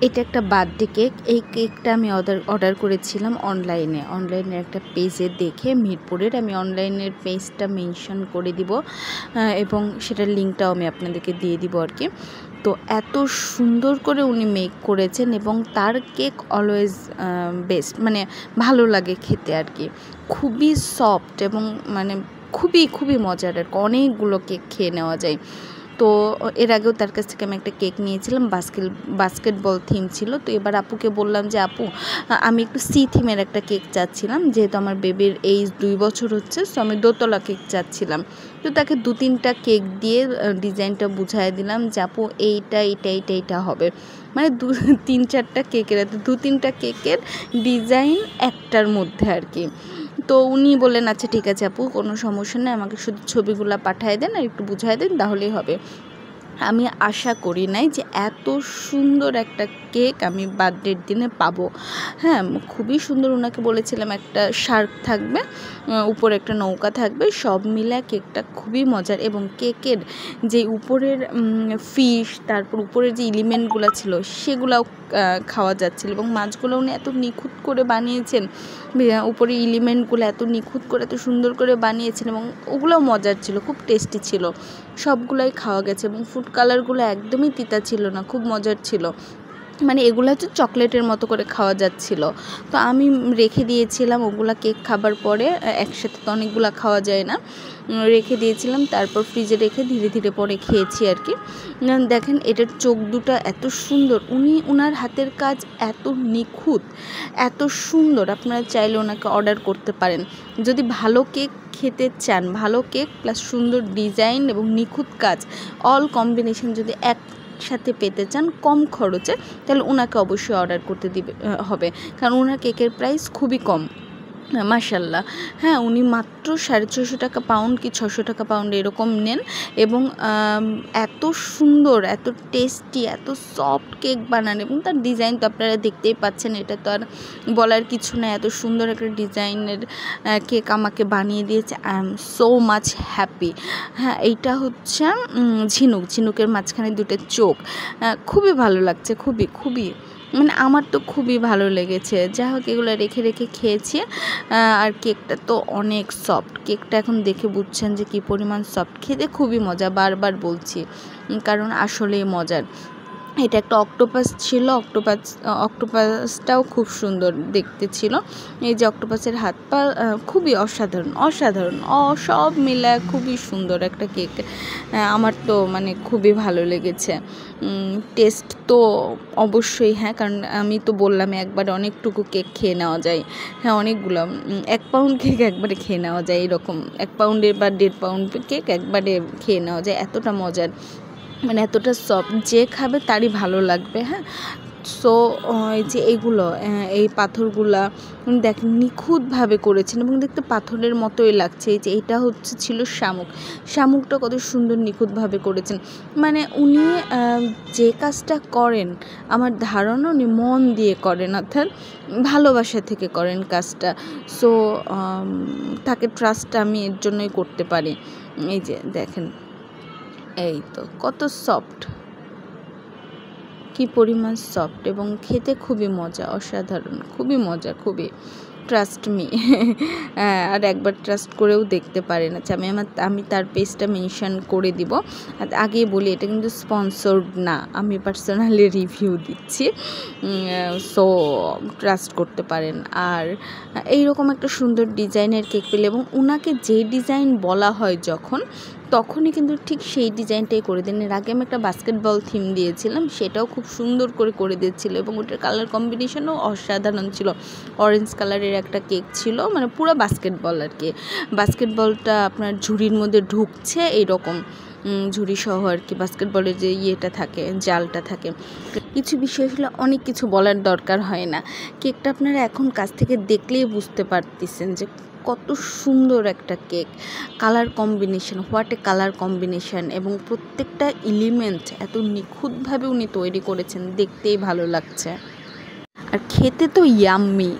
এটা একটা birthday cake. এই কেকটা আমি অর্ডার করেছিলাম অনলাইনে একটা পেজে দেখে, মিরপুরের। আমি অনলাইনের পেজটা মেনশন করে দিব এবং সেটার লিঙ্কটাও আমি আপনাদেরকে দিয়ে দিব আর কি। তো এত সুন্দর করে উনি মেক করেছেন এবং তার কেক অলওয়েজ বেস্ট, মানে ভালো লাগে খেতে আর কি। খুবই সফট এবং মানে খুবই মজার আর কি। অনেকগুলো কেক খেয়ে নেওয়া যায়। তো এর আগেও তার কাছ থেকে আমি একটা কেক নিয়েছিলাম, বাস্কেটবল থিম ছিল। তো এবার আপুকে বললাম যে আপু, আমি একটু সি থিমের একটা কেক চাচ্ছিলাম, যেহেতু আমার বেবির এইজ 2 বছর হচ্ছে। সো আমি দোতলা কেক চাচ্ছিলাম। তো তাকে 2-3টা কেক দিয়ে ডিজাইনটা বুঝাই দিলাম যে আপু এইটা হবে, মানে 3-4টা কেকের, 2-3টা কেকের ডিজাইন একটার মধ্যে আর কি। তো উনি বললেন আচ্ছা ঠিক আছে আপু, কোনো সমস্যা নেই, আমাকে শুধু ছবিগুলো পাঠিয়ে দেন আর একটু বুঝাই দেন, তাহলেই হবে। আমি আশা করি নাই যে এত সুন্দর একটা কেক আমি বার্থডের দিনে পাবো। হ্যাঁ, খুবই সুন্দর। ওনাকে বলেছিলাম একটা শার্ক থাকবে, উপরে একটা নৌকা থাকবে, সব মিলে কেকটা খুবই মজার। এবং কেকের যে উপরের ফিশ, তারপর উপরের যে এলিমেন্টগুলো ছিল সেগুলাও খাওয়া যাচ্ছিল। এবং মাছগুলো উনি এত নিখুঁত করে বানিয়েছেন, উপরে এলিমেন্টগুলো এত নিখুঁত করে এত সুন্দর করে বানিয়েছেন এবং ওগুলোও মজার ছিল, খুব টেস্টি ছিল। সবগুলাই খাওয়া গেছে এবং ফুড কালারগুলো একদমই তিতা ছিল না, খুব মজার ছিল। মানে এগুলো হচ্ছে চকলেটের মতো করে খাওয়া যাচ্ছিল। তো আমি রেখে দিয়েছিলাম ওগুলা, কেক খাবার পরে একসাথে তো অনেকগুলো খাওয়া যায় না, রেখে দিয়েছিলাম। তারপর ফ্রিজে রেখে ধীরে ধীরে পরে খেয়েছি আর কি। দেখেন এটার চোখ দুটা এত সুন্দর, ওনার হাতের কাজ এত নিখুঁত, এত সুন্দর। আপনারা চাইলে ওনাকে অর্ডার করতে পারেন যদি ভালো কেক খেতে চান। ভালো কেক প্লাস সুন্দর ডিজাইন এবং নিখুঁত কাজ, অল কম্বিনেশন যদি একসাথে পেতে চান কম খরচে, তাহলে ওনাকে অবশ্যই অর্ডার করতে হবে। কারণ ওনার কেকের প্রাইস খুবই কম, মাশাল্লাহ। হ্যাঁ, উনি মাত্র 650 টাকা পাউন্ড কি 600 টাকা পাউন্ড এরকম নেন। এবং এত সুন্দর, এত টেস্টি, এত সফট কেক বানান। এবং তার ডিজাইন তো আপনারা দেখতেই পাচ্ছেন, এটা তো আর বলার কিছু না। এত সুন্দর একটা ডিজাইনের কেক আমাকে বানিয়ে দিয়েছে। I am so much happy. হ্যাঁ, এইটা হচ্ছে ঝিনুকের মাঝখানে 2টা চোখ, খুবই ভালো লাগছে, খুবই মানে আমার তো খুবই ভালো লেগেছে। যাই হোক, এগুলো রেখে খেয়েছি। আর কেকটা তো অনেক সফট। কেকটা এখন দেখে বুঝছেন যে কী পরিমাণ সফট। খেতে খুবই মজা, বারবার বলছি, কারণ আসলেই মজার। এটা একটা অক্টোপাস ছিল। অক্টোপাসটাও খুব সুন্দর দেখতে ছিল। এই যে অক্টোপাসের হাত পা খুবই অসাধারণ সব মিলে খুবই সুন্দর একটা কেক। আমার তো মানে খুবই ভালো লেগেছে। টেস্ট তো অবশ্যই, হ্যাঁ, কারণ আমি তো বললাম একবারে অনেকটুকু কেক খেয়ে নেওয়া যায়। হ্যাঁ, অনেকগুলো 1 পাউন্ড কেক একবারে খেয়ে নেওয়া যায়, এরকম 1 পাউন্ডের বা 1.5 পাউন্ড কেক একবারে খেয়ে নেওয়া যায়, এতটা মজার, মানে এতটা সফট। যে খাবে তারই ভালো লাগবে। হ্যাঁ, সো এই যে এই পাথরগুলা দেখেন নিখুঁতভাবে করেছেন এবং দেখতে পাথরের মতোই লাগছে। এই যে এটা ছিল শামুকটা কত সুন্দর নিখুঁতভাবে করেছেন। মানে উনি যে কাজটা করেন, আমার ধারণা উনি মন দিয়ে করেন, অর্থাৎ ভালোবাসা থেকে করেন কাজটা। সো তাকে ট্রাস্ট আমি এর জন্যই করতে পারি। এই যে দেখেন, এই তো কত সফট, কি পরিমাণ সফট এবং খেতে খুবই মজা, অসাধারণ, খুবই মজা, খুবই। Trust me. আর একবার ট্রাস্ট করেও দেখতে পারেন। আচ্ছা, আমি তার পেজটা মেনশন করে দিব। আর আগেই বলি, এটা কিন্তু স্পন্সর্ড না, আমি পার্সোনালি রিভিউ দিচ্ছি। সো ট্রাস্ট করতে পারেন। আর এইরকম একটা সুন্দর ডিজাইনের কেক পেলে এবং ওনাকে যে ডিজাইন বলা হয় তখনই কিন্তু ঠিক সেই ডিজাইনটাই করে দেন। এর আগে আমি একটা বাস্কেটবল থিম দিয়েছিলাম, সেটাও খুব সুন্দর করে দিয়েছিলো এবং ওটার কালার কম্বিনেশনও অসাধারণ ছিল। অরেঞ্জ কালারের একটা কেক ছিল, মানে পুরো বাস্কেটবল আর কি। বাস্কেটবলটা আপনার ঝুড়ির মধ্যে ঢুকছে, এইরকম ঝুড়ি সহ আর কি। বাস্কেটবলের যে থাকে, জালটা থাকে। কিছু বিষয় আসলে অনেক কিছু বলার দরকার হয় না। কেকটা আপনারা এখন কাছ থেকে দেখলেই বুঝতে পারতেছেন যে কত সুন্দর একটা cake. Colour combination, colour combination এবং প্রত্যেকটা এলিমেন্ট এত নিখুঁতভাবে উনি তৈরি করেছেন, দেখতেই ভালো লাগছে। আর খেতে তো ইয়াম্মি।